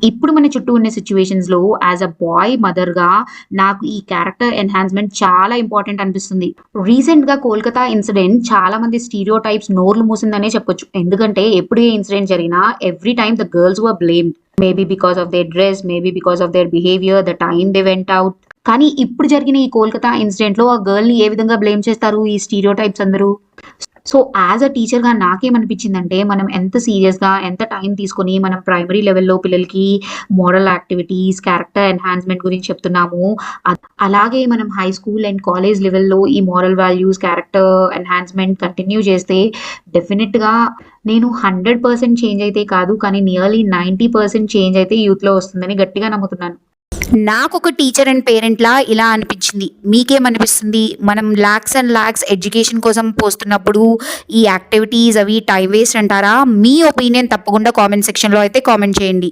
ఇప్పుడు మన చుట్టూ ఉన్న సిట్యుయేషన్స్‌లో యాస్ ఎ బాయ్ మదర్‌గా నాకు ఈ క్యారెక్టర్ ఎన్హాన్స్‌మెంట్ చాలా ఇంపార్టెంట్ అనిపిస్తుంది. రీసెంట్‌గా కోల్‌కతా ఇన్సిడెంట్ చాలా మంది స్టీరియోటైప్స్ నోర్లు మూసిందనే చెప్పొచ్చు. ఎందుకంటే ఎప్పుడు ఏ ఇన్సిడెంట్ జరిగినా every time the girls were blamed. Maybe because of their dress, maybe because of their behaviour, the time they went out. కానీ ఇప్పుడు జరిగిన ఈ కోల్‌కతా ఇన్సిడెంట్‌లో ఆ గర్ల్‌ని ఏ విధంగా బ్లేమ్ చేస్తారు ఈ స్టీరియోటైప్స్ అందరూ? సో, యాజ్ ఎ టీచర్‌గా నాకేమనిపించిందంటే, మనం ఎంత సీరియస్‌గా, ఎంత టైం తీసుకొని మనం ప్రైమరీ లెవెల్‌లో పిల్లలకి మోరల్ యాక్టివిటీస్, క్యారెక్టర్ ఎన్హాన్స్‌మెంట్ గురించి చెప్తున్నాము. అలాగే మనం హై స్కూల్ అండ్ కాలేజ్ లెవెల్‌లో ఈ moral values, character enhancement continue చేస్తే డెఫినిట్‌గా నేను 100% చేంజ్ అయితే కాదు. కానీ నియర్లీ 90% చేంజ్ అయితే యూత్‌లో వస్తుందని గట్టిగా నమ్ముతున్నాను. నాకొక టీచర్ అండ్ పేరెంట్‌లా ఇలా అనిపించింది. మీకేమనిపిస్తుంది? మనం లాక్స్ అండ్ లాక్స్ ఎడ్యుకేషన్ కోసం పోస్తున్నప్పుడు ఈ యాక్టివిటీస్ అవి టైమ్ వేస్ట్ అంటారా? మీ ఒపీనియన్ తప్పకుండా కామెంట్ సెక్షన్‌లో అయితే కామెంట్ చేయండి.